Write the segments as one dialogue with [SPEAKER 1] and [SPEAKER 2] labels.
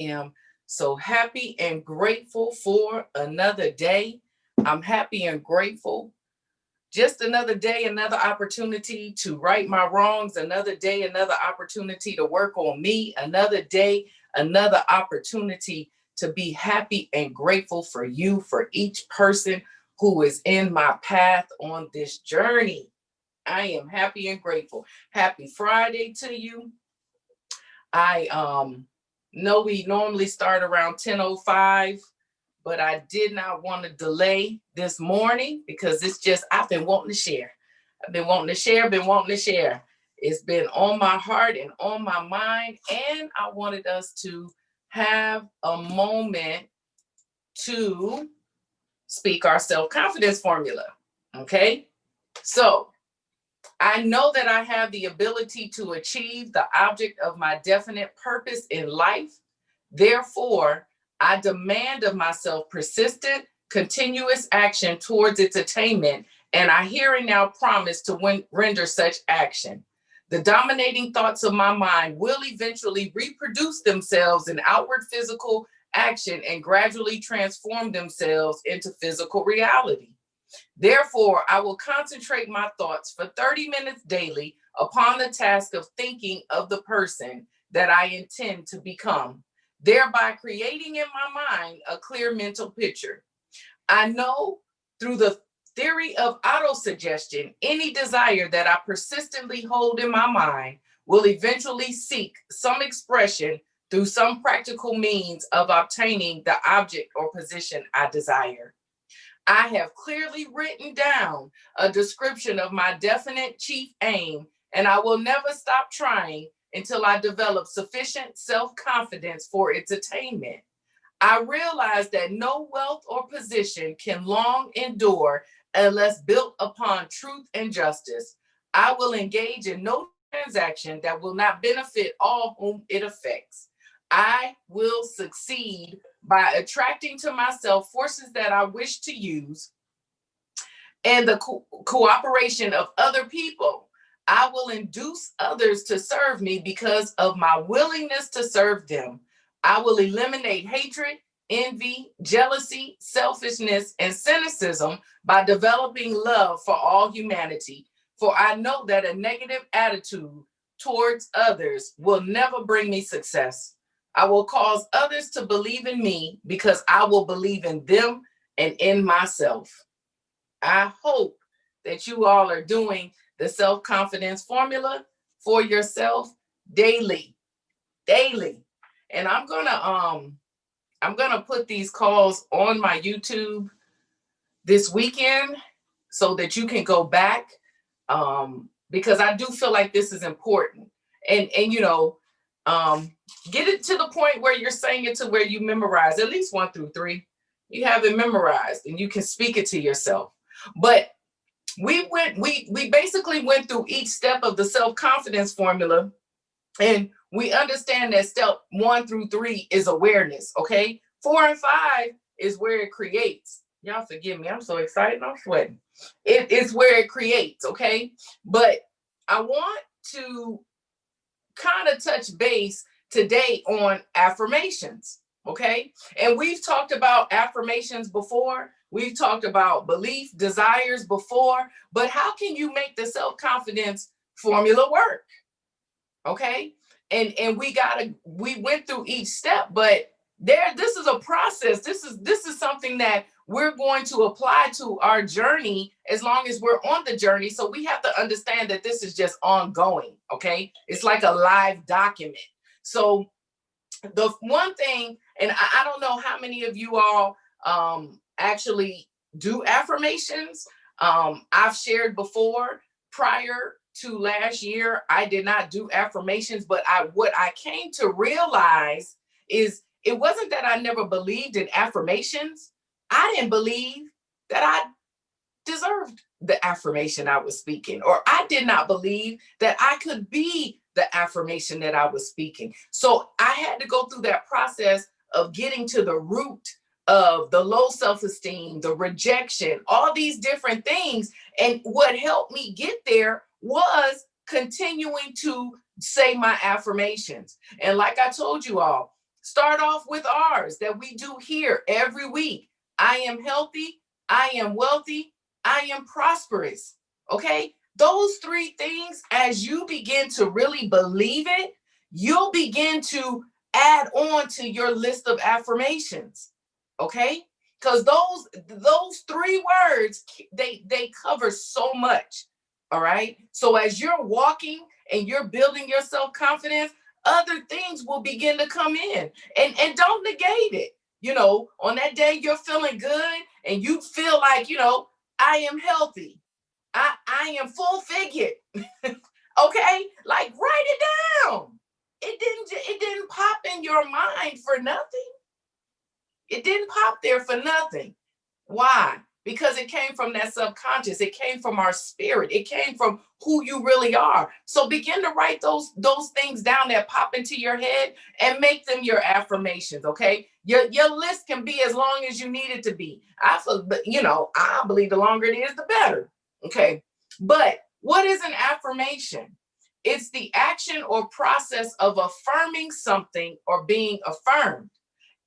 [SPEAKER 1] am so happy and grateful for another day. I'm happy and grateful. Just another day, another opportunity to right my wrongs, another day, another opportunity to work on me, another day, another opportunity to be happy and grateful for you, for each person who is in my path on this journey. I am happy and grateful. Happy Friday to you. I know we normally start around 10:05, but I did not want to delay this morning because it's just I've been wanting to share. I've been wanting to share, been wanting to share. It's been on my heart and on my mind, and I wanted us to have a moment to speak our self-confidence formula. Okay? So, I know that I have the ability to achieve the object of my definite purpose in life. Therefore, I demand of myself persistent, continuous action towards its attainment, and I here and now promise to render such action. The dominating thoughts of my mind will eventually reproduce themselves in outward physical action and gradually transform themselves into physical reality. Therefore, I will concentrate my thoughts for 30 minutes daily upon the task of thinking of the person that I intend to become, thereby creating in my mind a clear mental picture. I know through the theory of autosuggestion, any desire that I persistently hold in my mind will eventually seek some expression through some practical means of obtaining the object or position I desire. I have clearly written down a description of my definite chief aim, and I will never stop trying until I develop sufficient self-confidence for its attainment. I realize that no wealth or position can long endure unless built upon truth and justice. I will engage in no transaction that will not benefit all whom it affects. I will succeed by attracting to myself forces that I wish to use and the cooperation of other people. I will induce others to serve me because of my willingness to serve them. I will eliminate hatred, envy, jealousy, selfishness, and cynicism by developing love for all humanity. For I know that a negative attitude towards others will never bring me success. I will cause others to believe in me because I will believe in them and in myself. I hope that you all are doing the self-confidence formula for yourself daily, daily. And I'm gonna put these calls on my YouTube this weekend so that you can go back, because I do feel like this is important. And um, get it to the point where you're saying it to where you memorize at least 1 through 3. You have it memorized and you can speak it to yourself. But we basically went through each step of the self-confidence formula, and we understand that step 1 through 3 is awareness. Okay, 4 and 5 is where it creates. Y'all forgive me, I'm so excited, I'm sweating. It is where it creates. Okay, but I want to kind of touch base today on affirmations. Okay, and we've talked about affirmations before. We've talked about belief, desires before, but how can you make the self-confidence formula work? Okay, and we went through each step, but this is a process. This is something that we're going to apply to our journey as long as we're on the journey. So we have to understand that this is just ongoing. Okay, it's like a live document. So the one thing, and I don't know how many of you all actually do affirmations. I've shared before, prior to last year, I did not do affirmations, but what I came to realize is it wasn't that I never believed in affirmations. I didn't believe that I deserved the affirmation I was speaking, or I did not believe that I could be the affirmation that I was speaking. So I had to go through that process of getting to the root of the low self-esteem, the rejection, all these different things. And what helped me get there was continuing to say my affirmations. And like I told you all, Start off with ours that we do here every week. I am healthy. I am wealthy. I am prosperous. Okay. Those three things, as you begin to really believe it, you'll begin to add on to your list of affirmations. Okay. Because those three words, they cover so much. All right. So as you're walking and you're building your self-confidence, other things will begin to come in, and don't negate it. On that day you're feeling good and you feel like, I am healthy. I am full figured. Okay? Like, write it down. It didn't pop in your mind for nothing. It didn't pop there for nothing. Why? Because it came from that subconscious. It came from our spirit. It came from who you really are. So begin to write those things down that pop into your head and make them your affirmations. Okay. Your list can be as long as you need it to be. I believe the longer it is, the better. Okay. But what is an affirmation? It's the action or process of affirming something or being affirmed.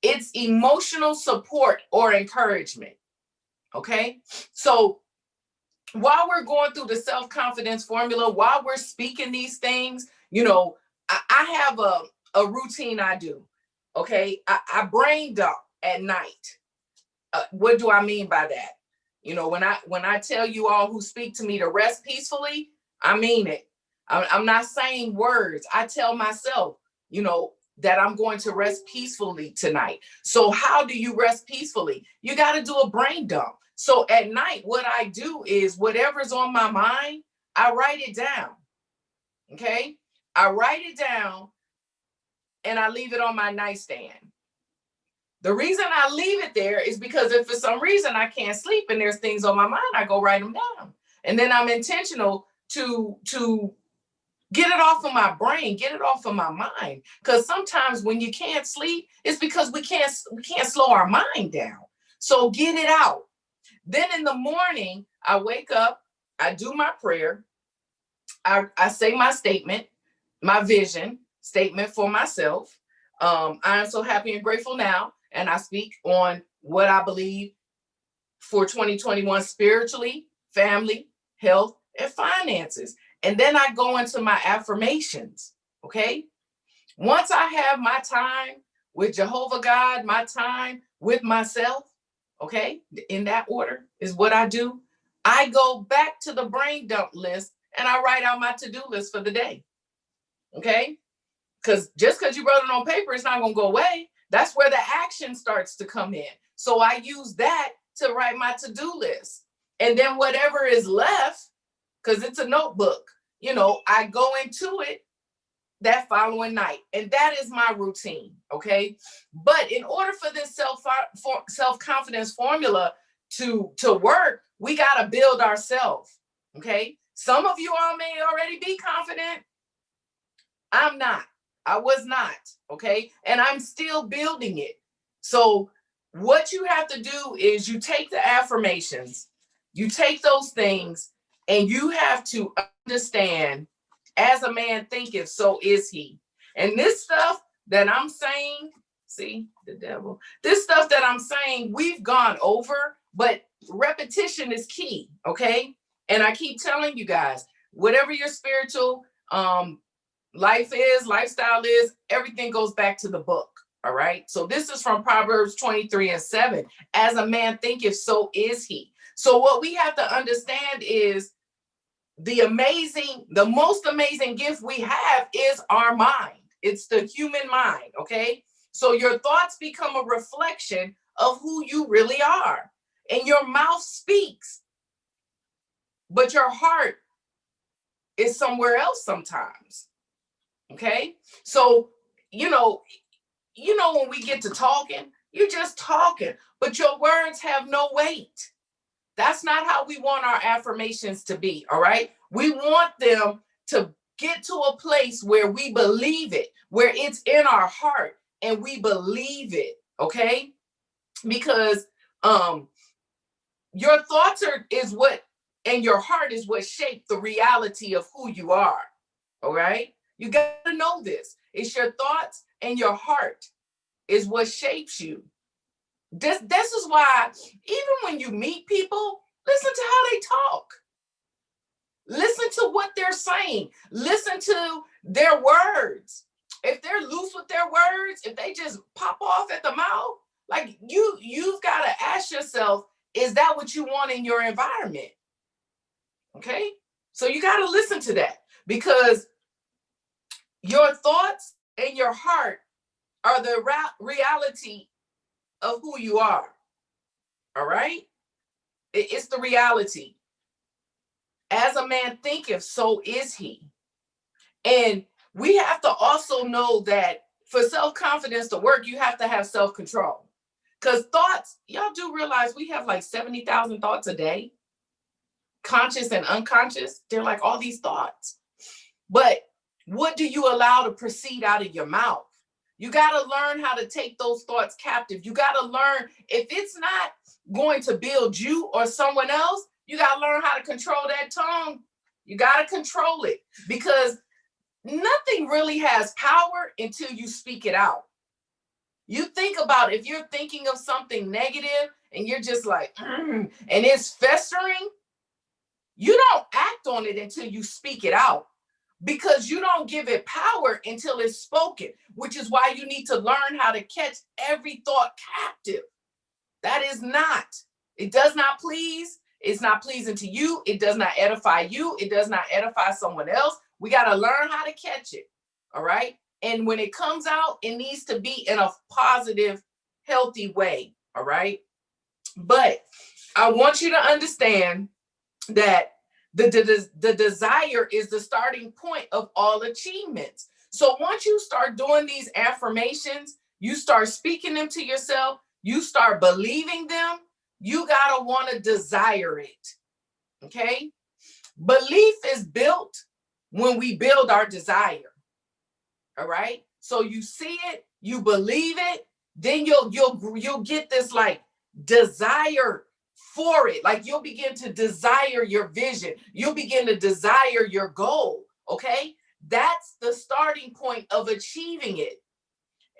[SPEAKER 1] It's emotional support or encouragement. Okay. So while we're going through the self-confidence formula, while we're speaking these things, I have a routine I do. Okay. I brain dump at night. What do I mean by that? When I tell you all who speak to me to rest peacefully, I mean it. I'm not saying words. I tell myself, that I'm going to rest peacefully tonight. So how do you rest peacefully? You got to do a brain dump. So at night, what I do is whatever's on my mind, I write it down. Okay. I write it down and I leave it on my nightstand. The reason I leave it there is because if for some reason I can't sleep and there's things on my mind, I go write them down. And then I'm intentional to get it off of my brain, get it off of my mind. Because sometimes when you can't sleep, it's because we can't slow our mind down. So get it out. Then in the morning, I wake up, I do my prayer, I say my statement, my vision statement for myself. I am so happy and grateful now. And I speak on what I believe for 2021 spiritually, family, health, and finances. And then I go into my affirmations. Okay. Once I have my time with Jehovah God, my time with myself, okay, in that order is what I do. I go back to the brain dump list and I write out my to-do list for the day. Okay. Because just because you wrote it on paper, it's not going to go away. That's where the action starts to come in. So I use that to write my to-do list. And then whatever is left, because it's a notebook, I go into it that following night. And that is my routine. Okay. But in order for this self-confidence formula to work, we got to build ourselves. Okay. Some of you all may already be confident. I'm not. I was not. Okay. And I'm still building it. So what you have to do is you take the affirmations, you take those things, and you have to understand, as a man thinketh, so is he. And this stuff that I'm saying, see, the devil, this stuff that I'm saying, we've gone over, but repetition is key. Okay. And I keep telling you guys, whatever your spiritual life is, lifestyle is, everything goes back to the book. All right. So this is from Proverbs 23:7. As a man thinketh, so is he. So what we have to understand is the most amazing gift we have is our mind. It's the human mind. Okay. So your thoughts become a reflection of who you really are. And your mouth speaks, but your heart is somewhere else sometimes. Okay. So, when we get to talking, you're just talking, but your words have no weight. That's not how we want our affirmations to be. All right. We want them to get to a place where we believe it, where it's in our heart and we believe it. Okay. Because your thoughts and your heart is what shape the reality of who you are. All right. You got to know this. It's your thoughts and your heart is what shapes you. This is why even when you meet people, listen to how they talk. Listen to what they're saying. Listen to their words. If they're loose with their words, if they just pop off at the mouth, like you've got to ask yourself, is that what you want in your environment? Okay? So you got to listen to that, because your thoughts and your heart are the reality of who you are. All right? It's the reality. As a man thinketh, so is he. And we have to also know that for self-confidence to work, you have to have self-control. Because thoughts, y'all do realize we have like 70,000 thoughts a day, conscious and unconscious. They're like all these thoughts. But what do you allow to proceed out of your mouth? You got to learn how to take those thoughts captive. You got to learn, if it's not going to build you or someone else, you got to learn how to control that tongue. You got to control it, because nothing really has power until you speak it out. You think about, if you're thinking of something negative and you're just like, and it's festering, you don't act on it until you speak it out, because you don't give it power until it's spoken, which is why you need to learn how to catch every thought captive. That is not, it does not please. It's not pleasing to you. It does not edify you. It does not edify someone else. We got to learn how to catch it. All right. And when it comes out, it needs to be in a positive, healthy way. All right. But I want you to understand that the desire is the starting point of all achievements. So once you start doing these affirmations, you start speaking them to yourself, you start believing them, you got to want to desire it. Okay. Belief is built when we build our desire. All right. So you see it, you believe it, then you'll get this like desire for it. Like you'll begin to desire your vision. You'll begin to desire your goal. Okay. That's the starting point of achieving it.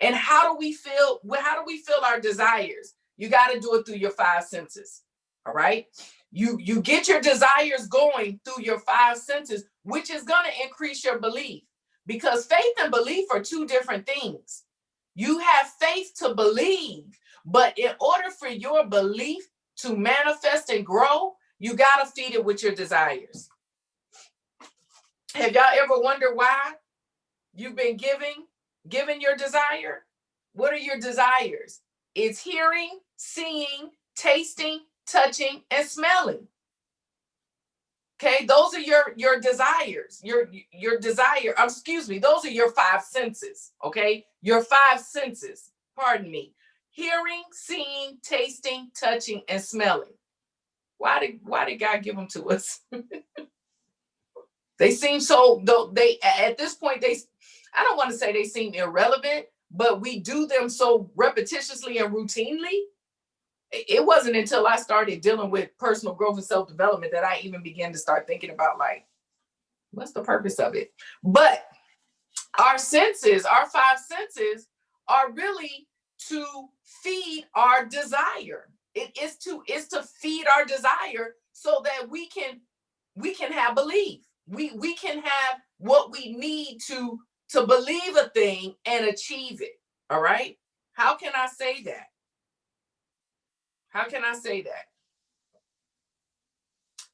[SPEAKER 1] And how do we feel? How do we feel our desires? You got to do it through your five senses. All right. You get your desires going through your five senses, which is going to increase your belief, because faith and belief are two different things. You have faith to believe, but in order for your belief to manifest and grow, you got to feed it with your desires. Have y'all ever wondered why you've been given your desire? What are your desires? It's hearing, seeing, tasting, touching, and smelling. Okay, those are your desires. Your desire, excuse me, those are your five senses. Okay, your five senses, pardon me. Hearing, seeing, tasting, touching, and smelling. Why did God give them to us? They seem so, though they at this point, I don't want to say they seem irrelevant, but we do them so repetitiously and routinely. It wasn't until I started dealing with personal growth and self-development that I even began to start thinking about, like, what's the purpose of it? But our senses, our five senses, are really to feed our desire. It is to feed our desire so that we can have belief. We can have what we need to believe a thing and achieve it. All right. How can I say that? How can I say that?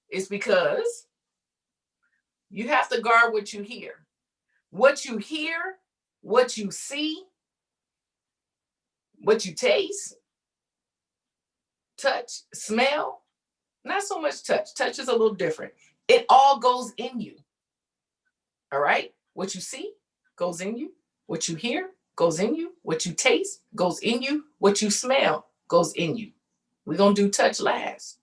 [SPEAKER 1] It's because you have to guard what you hear. What you hear, what you see, what you taste, touch, smell. Not so much touch. Touch is a little different. It all goes in you. All right? What you see goes in you. What you hear goes in you. What you taste goes in you. What you smell goes in you. We're going to do touch last.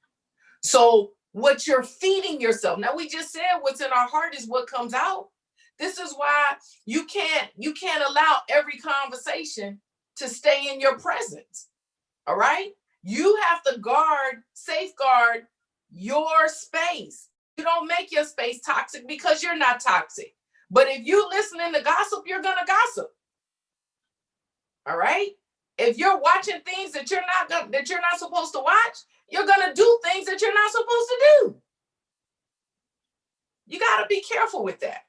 [SPEAKER 1] So what you're feeding yourself. Now, we just said what's in our heart is what comes out. This is why you can't allow every conversation to stay in your presence. All right? You have to safeguard your space. You don't make your space toxic because you're not toxic. But if you listening to gossip, you're going to gossip. All right? If you're watching things that you're not supposed to watch, you're gonna do things that you're not supposed to do. You got to be careful with that.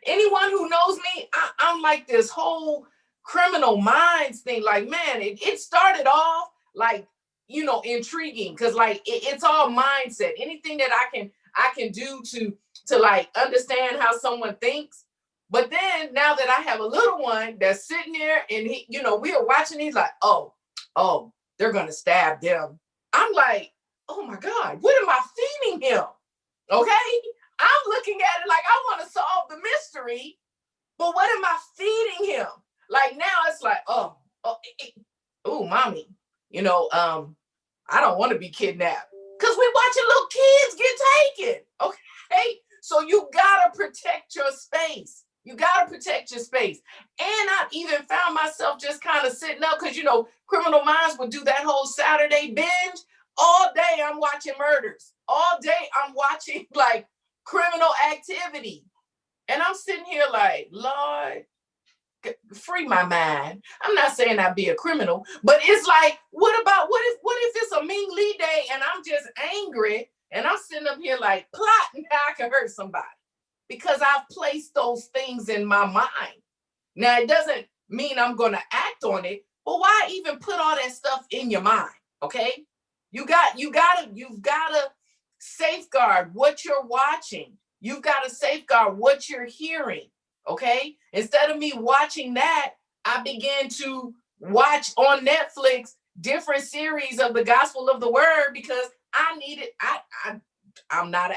[SPEAKER 1] Anyone who knows me, I'm like this whole criminal minds thing. Like, man, it started off like, intriguing, because like it's all mindset. Anything that I can do to like understand how someone thinks. But then now that I have a little one that's sitting there and he, we are watching, he's like, oh, they're gonna stab them. I'm like, oh my God, what am I feeding him? Okay. I'm looking at it like I want to solve the mystery, but what am I feeding him? Like now it's like, oh, mommy, I don't want to be kidnapped, because we're watching little kids get taken. Okay. So you gotta protect your space. You gotta protect your space. And I even found myself just kind of sitting up, because Criminal Minds would do that whole Saturday binge. All day I'm watching murders. All day I'm watching like criminal activity. And I'm sitting here like, Lord, free my mind. I'm not saying I'd be a criminal, but it's like, what if it's a Ming Lee day and I'm just angry and I'm sitting up here like plotting how I can hurt somebody, because I've placed those things in my mind. Now, it doesn't mean I'm going to act on it, but why even put all that stuff in your mind? Okay. You've got to safeguard what you're watching. You've got to safeguard what you're hearing. Okay. Instead of me watching that, I began to watch on Netflix different series of the gospel of the word, because I needed, I'm not an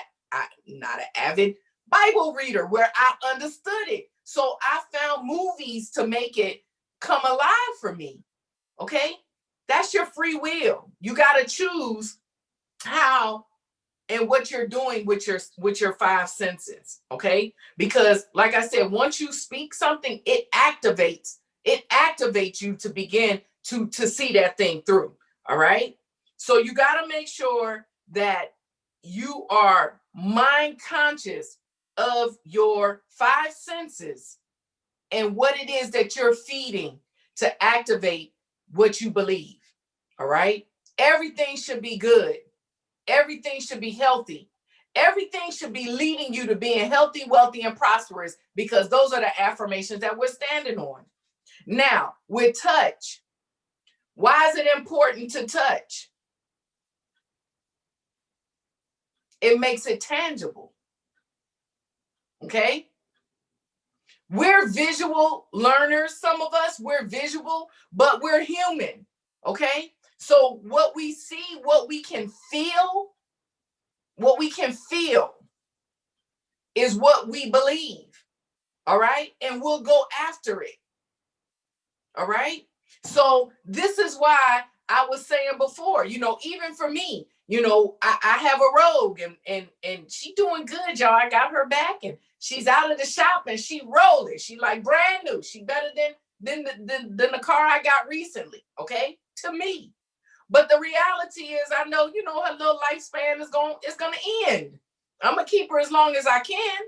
[SPEAKER 1] avid Bible reader where I understood it. So I found movies to make it come alive for me. Okay. That's your free will. You got to choose how and what you're doing with your five senses. Okay. Because like I said, once you speak something, it activates you to begin to see that thing through. All right. So you got to make sure that you are mind conscious of your five senses and what it is that you're feeding to activate what you believe. All right. Everything should be good. Everything should be healthy. Everything should be leading you to being healthy, wealthy, and prosperous, because those are the affirmations that we're standing on. Now, with touch, why is it important to touch? It makes it tangible. Okay? We're visual learners. Some of us, we're visual, but we're human. Okay? So what we see, what we can feel is what we believe. All right? And we'll go after it. All right? So this is why I was saying before, even for me, I have a rogue and she doing good, y'all. I got her back and she's out of the shop and she rolling. She like brand new. She better than the car I got recently. Okay? To me. But the reality is, I know, her little lifespan is going to end. I'm going to keep her as long as I can.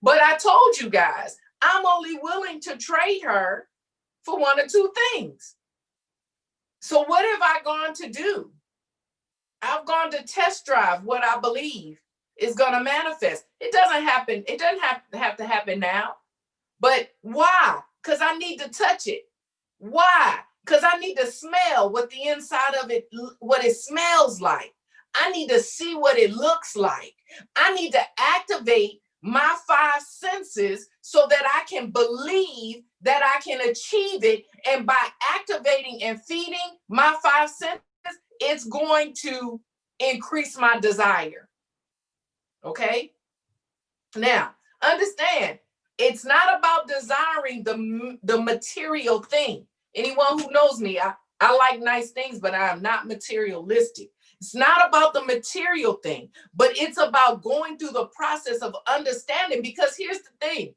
[SPEAKER 1] But I told you guys, I'm only willing to trade her for one or two things. So what have I gone to do? I've gone to test drive what I believe is going to manifest. It doesn't happen. It doesn't have to happen now. But why? Because I need to touch it. Why? Because I need to smell what the inside of it, what it smells like. I need to see what it looks like. I need to activate my five senses so that I can believe that I can achieve it. And by activating and feeding my five senses, it's going to increase my desire. Okay? Now, understand, it's not about desiring the material thing. Anyone who knows me, I like nice things, but I am not materialistic. It's not about the material thing, but it's about going through the process of understanding. Because here's the thing.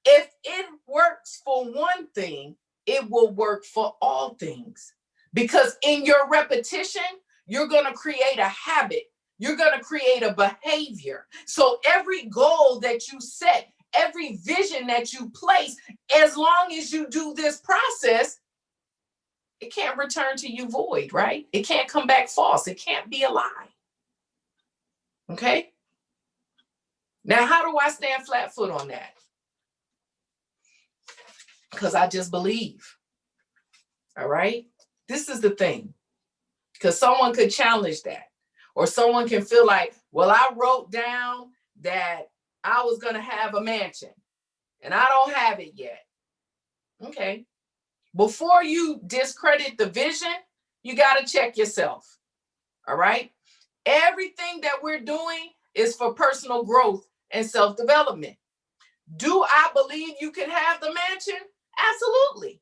[SPEAKER 1] If it works for one thing, it will work for all things. Because in your repetition, you're going to create a habit. You're going to create a behavior. So every goal that you set, every vision that you place, as long as you do this process, it can't return to you void, right? It can't come back false. It can't be a lie. Okay? Now, how do I stand flat foot on that? Because I just believe. All right? This is the thing. Because someone could challenge that. Or someone can feel like, well, I wrote down that I was going to have a mansion and I don't have it yet. Okay. Before you discredit the vision, you got to check yourself. All right. Everything that we're doing is for personal growth and self-development. Do I believe you can have the mansion? Absolutely.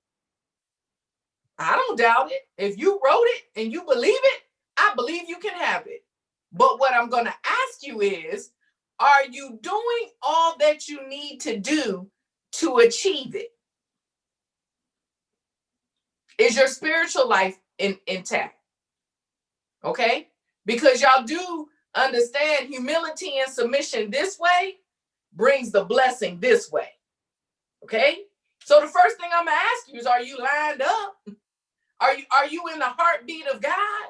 [SPEAKER 1] I don't doubt it. If you wrote it and you believe it, I believe you can have it. But what I'm going to ask you is, are you doing all that you need to do to achieve it? Is your spiritual life intact? Okay? Because y'all do understand humility and submission this way brings the blessing this way. Okay? So the first thing I'm going to ask you is, are you lined up? Are you in the heartbeat of God?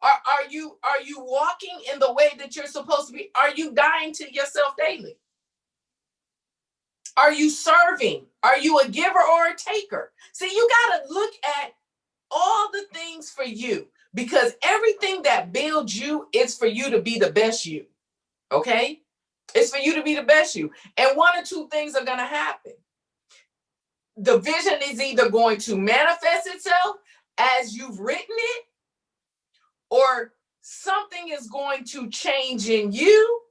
[SPEAKER 1] Are you walking in the way that you're supposed to be? Are you dying to yourself daily? Are you serving? Are you a giver or a taker? See, you got to look at all the things for you, because everything that builds you is for you to be the best you. Okay? It's for you to be the best you. And one or two things are going to happen. The vision is either going to manifest itself as you've written it, or something is going to change in you,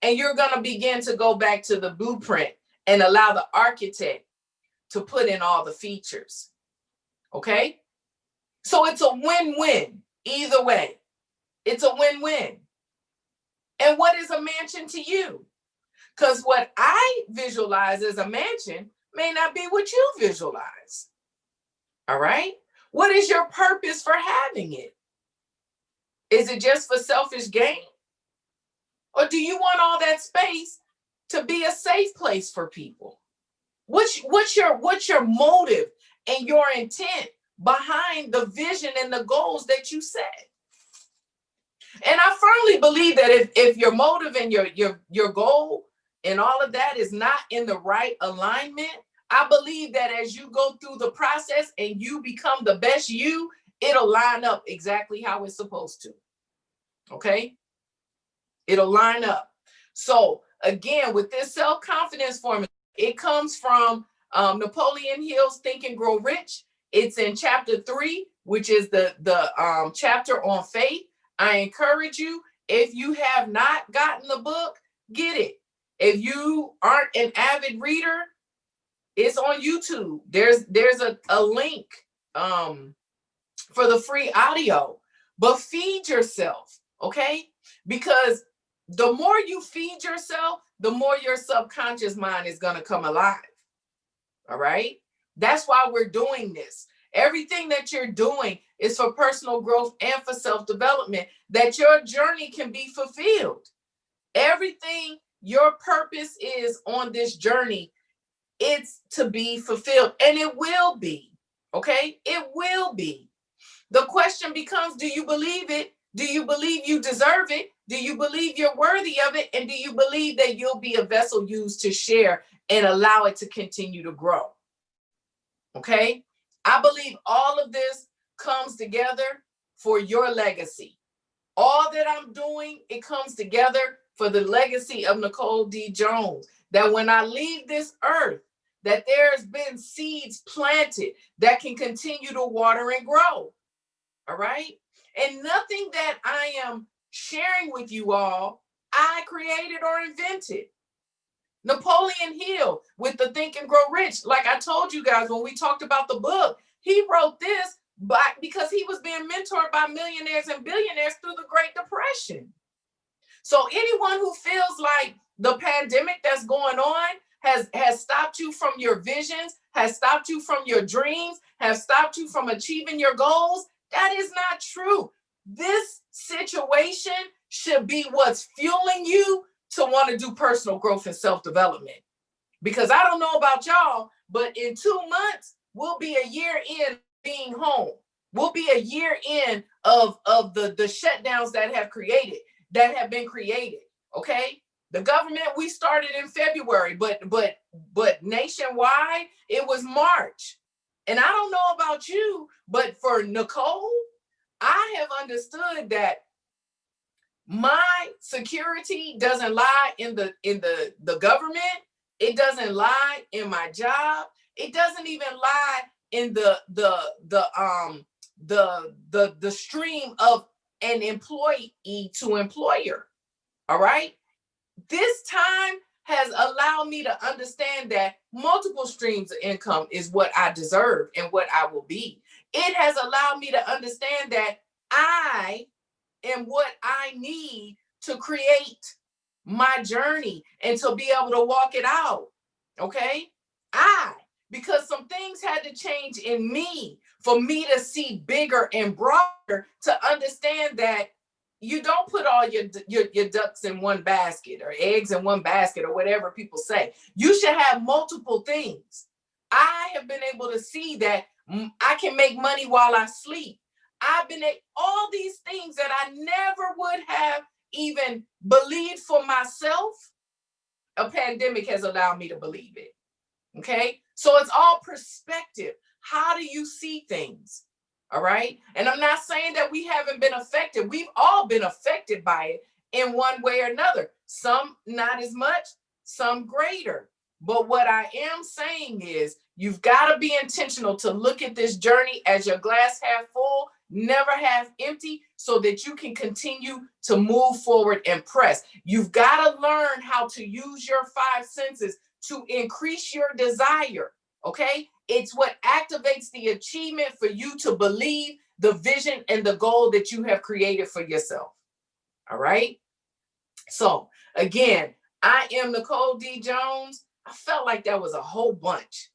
[SPEAKER 1] and you're going to begin to go back to the blueprint and allow the architect to put in all the features. Okay? So it's a win-win either way. It's a win-win. And what is a mansion to you? Because what I visualize as a mansion may not be what you visualize. All right? What is your purpose for having it? Is it just for selfish gain? Or do you want all that space to be a safe place for people? What's your motive and your intent behind the vision and the goals that you set? And I firmly believe that if your motive and your goal and all of that is not in the right alignment, I believe that as you go through the process and you become the best you, it'll line up exactly how it's supposed to. Okay? It'll line up. So again, with this self-confidence formula, it comes from Napoleon Hill's Think and Grow Rich. It's in chapter 3, which is the chapter on faith. I encourage you, if you have not gotten the book, get it. If you aren't an avid reader, it's on YouTube. There's a link for the free audio. But feed yourself, okay? Because the more you feed yourself, the more your subconscious mind is going to come alive. All right? That's why we're doing this. Everything that you're doing is for personal growth and for self-development, that your journey can be fulfilled. Everything your purpose is on this journey, it's to be fulfilled. And it will be. Okay? It will be. The question becomes, do you believe it? Do you believe you deserve it? Do you believe you're worthy of it? And do you believe that you'll be a vessel used to share and allow it to continue to grow? Okay? I believe all of this comes together for your legacy. All that I'm doing, it comes together for the legacy of Nicole D. Jones. That when I leave this earth, that there's been seeds planted that can continue to water and grow. All right? And nothing that I am sharing with you all, I created or invented. Napoleon Hill with the Think and Grow Rich, like I told you guys when we talked about the book, he wrote this because he was being mentored by millionaires and billionaires through the Great Depression. So anyone who feels like the pandemic that's going on has stopped you from your visions, has stopped you from your dreams, has stopped you from achieving your goals, that is not true. This situation should be what's fueling you to want to do personal growth and self-development. Because I don't know about y'all, but in 2 months, we'll be a year in being home. We'll be a year in of the shutdowns that have been created. Okay. The government, we started in February, but nationwide, it was March. And I don't know about you, but for Nicole, I have understood that my security doesn't lie in the government. It doesn't lie in my job. It doesn't even lie in the stream of an employee to employer. All right. This time has allowed me to understand that multiple streams of income is what I deserve and what I will be. It has allowed me to understand that I am what I need to create my journey and to be able to walk it out. Okay. Because some things had to change in me for me to see bigger and broader, to understand that you don't put all your ducks in one basket, or eggs in one basket, or whatever people say. You should have multiple things. I have been able to see that I can make money while I sleep. I've been at all these things that I never would have even believed for myself. A pandemic has allowed me to believe it. Okay. So it's all perspective. How do you see things? All right. And I'm not saying that we haven't been affected. We've all been affected by it in one way or another. Some not as much, some greater. But what I am saying is you've got to be intentional to look at this journey as your glass half full, never half empty, so that you can continue to move forward and press. You've got to learn how to use your five senses to increase your desire. Okay. It's what activates the achievement for you to believe the vision and the goal that you have created for yourself. All right. So again, I am Nicole D. Jones. I felt like that was a whole bunch.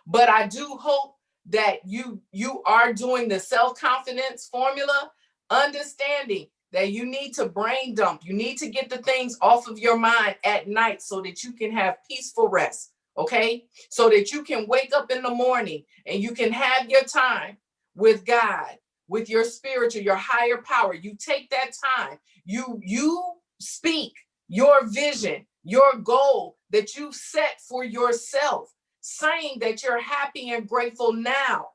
[SPEAKER 1] But I do hope that you are doing the self-confidence formula, understanding that you need to brain dump. You need to get the things off of your mind at night so that you can have peaceful rest. Okay. So that you can wake up in the morning and you can have your time with God, with your spiritual, your higher power. You take that time, you speak your vision, your goal that you've set for yourself, saying that you're happy and grateful now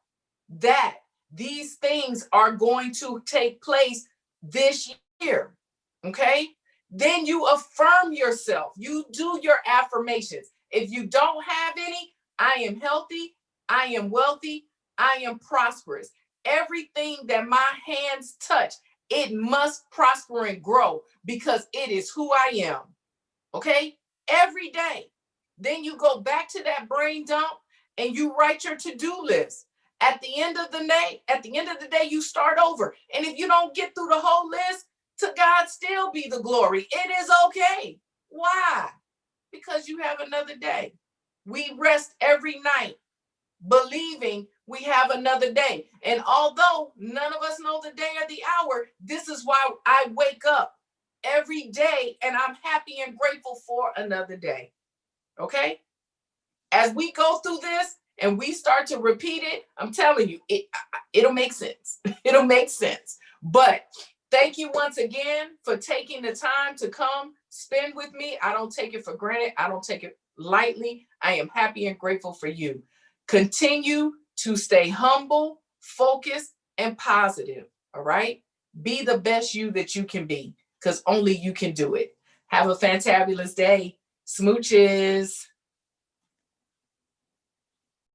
[SPEAKER 1] that these things are going to take place this year. Okay. Then you affirm yourself. You do your affirmations. If you don't have any, I am healthy, I am wealthy, I am prosperous. Everything that my hands touch, it must prosper and grow because it is who I am. Okay. Every day. Then you go back to that brain dump and you write your to-do list. At the end of the day, you start over. And if you don't get through the whole list, to God still be the glory. It is okay. Why? Because you have another day. We rest every night believing we have another day. And although none of us know the day or the hour, this is why I wake up every day and I'm happy and grateful for another day. Okay? As we go through this and we start to repeat it, I'm telling you, it'll make sense. It'll make sense. But thank you once again for taking the time to come spend with me. I don't take it for granted. I don't take it lightly. I am happy and grateful for you. Continue to stay humble, focused, and positive. All right? Be the best you that you can be, because only you can do it. Have a fantabulous day. Smooches.